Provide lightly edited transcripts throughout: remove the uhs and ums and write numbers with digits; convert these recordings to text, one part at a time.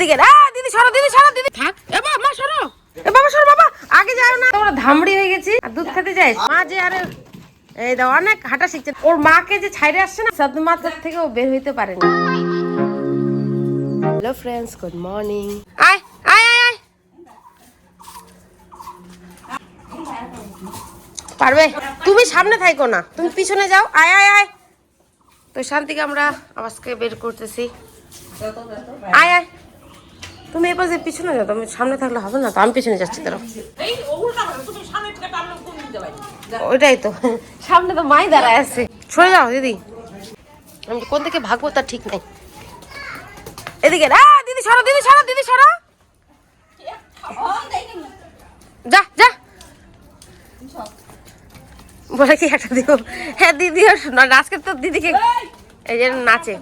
দিদি সরো দিদি সরো দিদি থাক এ বাবা সরো এ বাবা সরো বাবা আগে যাও না তোমরা ধামড়ি হয়ে গেছি আর দুধ খেতে যাই মা যে আরে এই দাও অনেক হাঁটা শিখছে ওর মাকে যে ছাইরে আসছে না সাদমাতার থেকে ও বের হইতে পারেনি। Hello friends good morning. আয় আয় আয় আয় পারবে তুমি সামনে থাইকো না তুমি পিছনে যাও আয় আয় আয় তো শান্তিকে আমরা আজকে বের করতেছি আয় আয় তুমি এবার যে পিছনে যাও তুমি সামনে থাকলে হবে না তো আমি পিছনে যাচ্ছি তোরা ওইটাই তো সামনে তো মাই দাঁড়ায় আছে সরে যাও দিদি আমি কোন দিকে ভাগবো তার ঠিক নাই এদিকে দিদি সরো দিদি সরো দিদি সরো যা যা বলে কি একটা দিব হ্যাঁ দিদি আজকে তো দিদিকে এই যে নাচে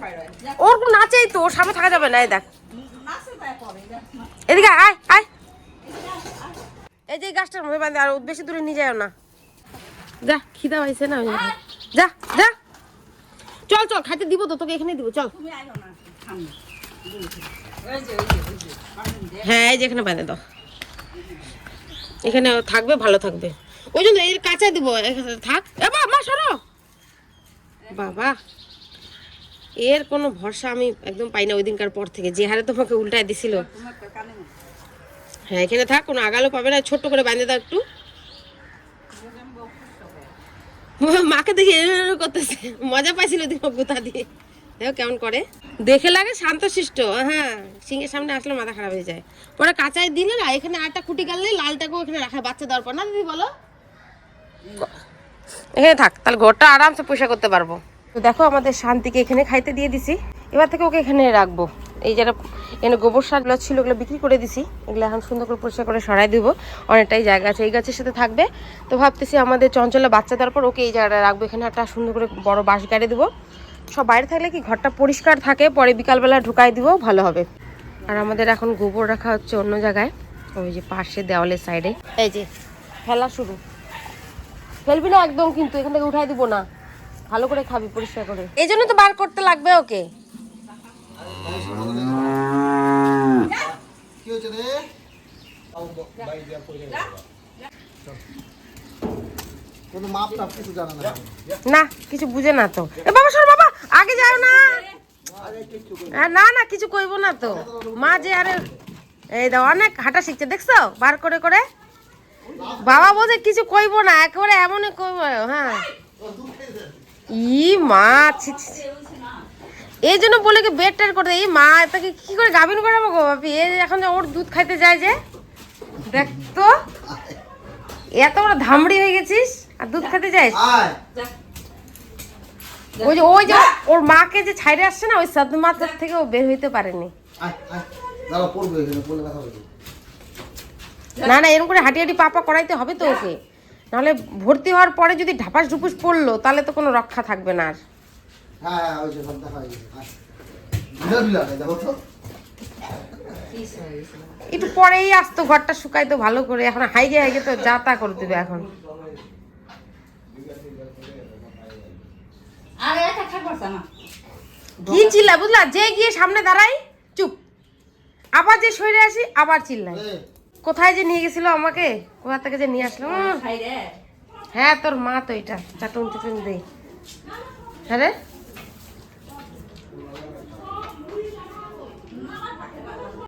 ওর নাচেই তো ওর সামনে থাকা যাবে না এই দেখ এদিকে আয় আয় এই যে গাছটার মধ্যে বাঁধে আর বেশি দূরে নিয়ে যাও না যা খিদা পাইছে না যা যা চল চল খাইতে দিব তো তোকে এখানে দিব চল হ্যাঁ এই যে এখানে বাঁধে দাও এখানে থাকবে ভালো থাকবে ওই জন্য এর কাঁচা দিব থাক এ বাবা সরো বাবা এর কোনো ভরসা আমি একদম পাই না ওই দিনকার পর থেকে যে হারে তোমাকে উল্টায় দিছিল হ্যাঁ এখানে থাক কোনো আগালো পাবে না ছোট্ট করে বাঁধে দাও একটু মাকে দেখে করতেছে মজা পাইছিল গুতা দিয়ে দেখো কেমন করে দেখে লাগে শান্তশিষ্ট হ্যাঁ সিংহের সামনে আসলে মাথা খারাপ হয়ে যায় পরে কাঁচাই দিলে না এখানে আরেকটা খুঁটি গাললে লালটাকেও এখানে রাখা বাচ্চা দেওয়ার পর না দিদি বলো এখানে থাক তাহলে ঘরটা আরামসে পয়সা করতে পারবো তো দেখো আমাদের শান্তিকে এখানে খাইতে দিয়ে দিছি এবার থেকে ওকে এখানে রাখবো এই যারা এখানে গোবর সারগুলো ছিল ওগুলো বিক্রি করে দিছি এগুলো এখন সুন্দর করে পরিষ্কার করে সরাই দিব অনেকটাই জায়গা আছে এই গাছের সাথে থাকবে তো ভাবতেছি আমাদের চঞ্চলা বাচ্চা দেওয়ার পর ওকে এই জায়গাটা রাখবো এখানে একটা সুন্দর করে বড় বাঁশ গাড়ি দেবো সব বাইরে থাকলে কি ঘরটা পরিষ্কার থাকে পরে বিকালবেলা ঢুকাই দিব ভালো হবে আর আমাদের এখন গোবর রাখা হচ্ছে অন্য জায়গায় ওই যে পাশে দেওয়ালের সাইডে এই যে ফেলা শুরু ফেলবি না একদম কিন্তু এখান থেকে উঠাই দিব না ভালো করে খাবি পরিষ্কার করে এই জন্য তো বার করতে লাগবে ওকে না কিছু বুঝে না তো এ বাবা সর বাবা আগে যাও না না না কিছু কইব না তো মা যে আরে এই দাও অনেক হাঁটা শিখছে দেখছো বার করে করে বাবা বলছে কিছু কইব না একেবারে এমনই কইব হ্যাঁ ই মা এই জন্য বলে কি বেড টের করে এই মা তাকে কি করে গাভিন করাবো গো বাপি এই এখন ওর দুধ খাইতে যায় যে দেখ তো এত বড় ধামড়ি হয়ে গেছিস আর দুধ খেতে যাস ওই যে ওর মাকে যে ছাইরে আসছে না ওই সাদমাতার থেকে ও বের হইতে পারেনি না না এরকম করে হাঁটি হাঁটি পাপা করাইতে হবে তো ওকে নাহলে ভর্তি হওয়ার পরে যদি ঢাপাস ঢুপুস পড়লো তাহলে তো কোনো রক্ষা থাকবে না আর একটু পরেই আসতো ঘরটা শুকাইতো ভালো করে এখন হাইগে হাইগে তো যা তা করে দিবে এখন কি চিল্লা বুঝলা যে গিয়ে সামনে দাঁড়াই চুপ আবার যে সরে আসি আবার চিল্লাই কোথায় যে নিয়ে গেছিল আমাকে কোথা থেকে যে নিয়ে আসলো হ্যাঁ তোর মা তো এটা চাটুন চাটুন দে হ্যাঁ রে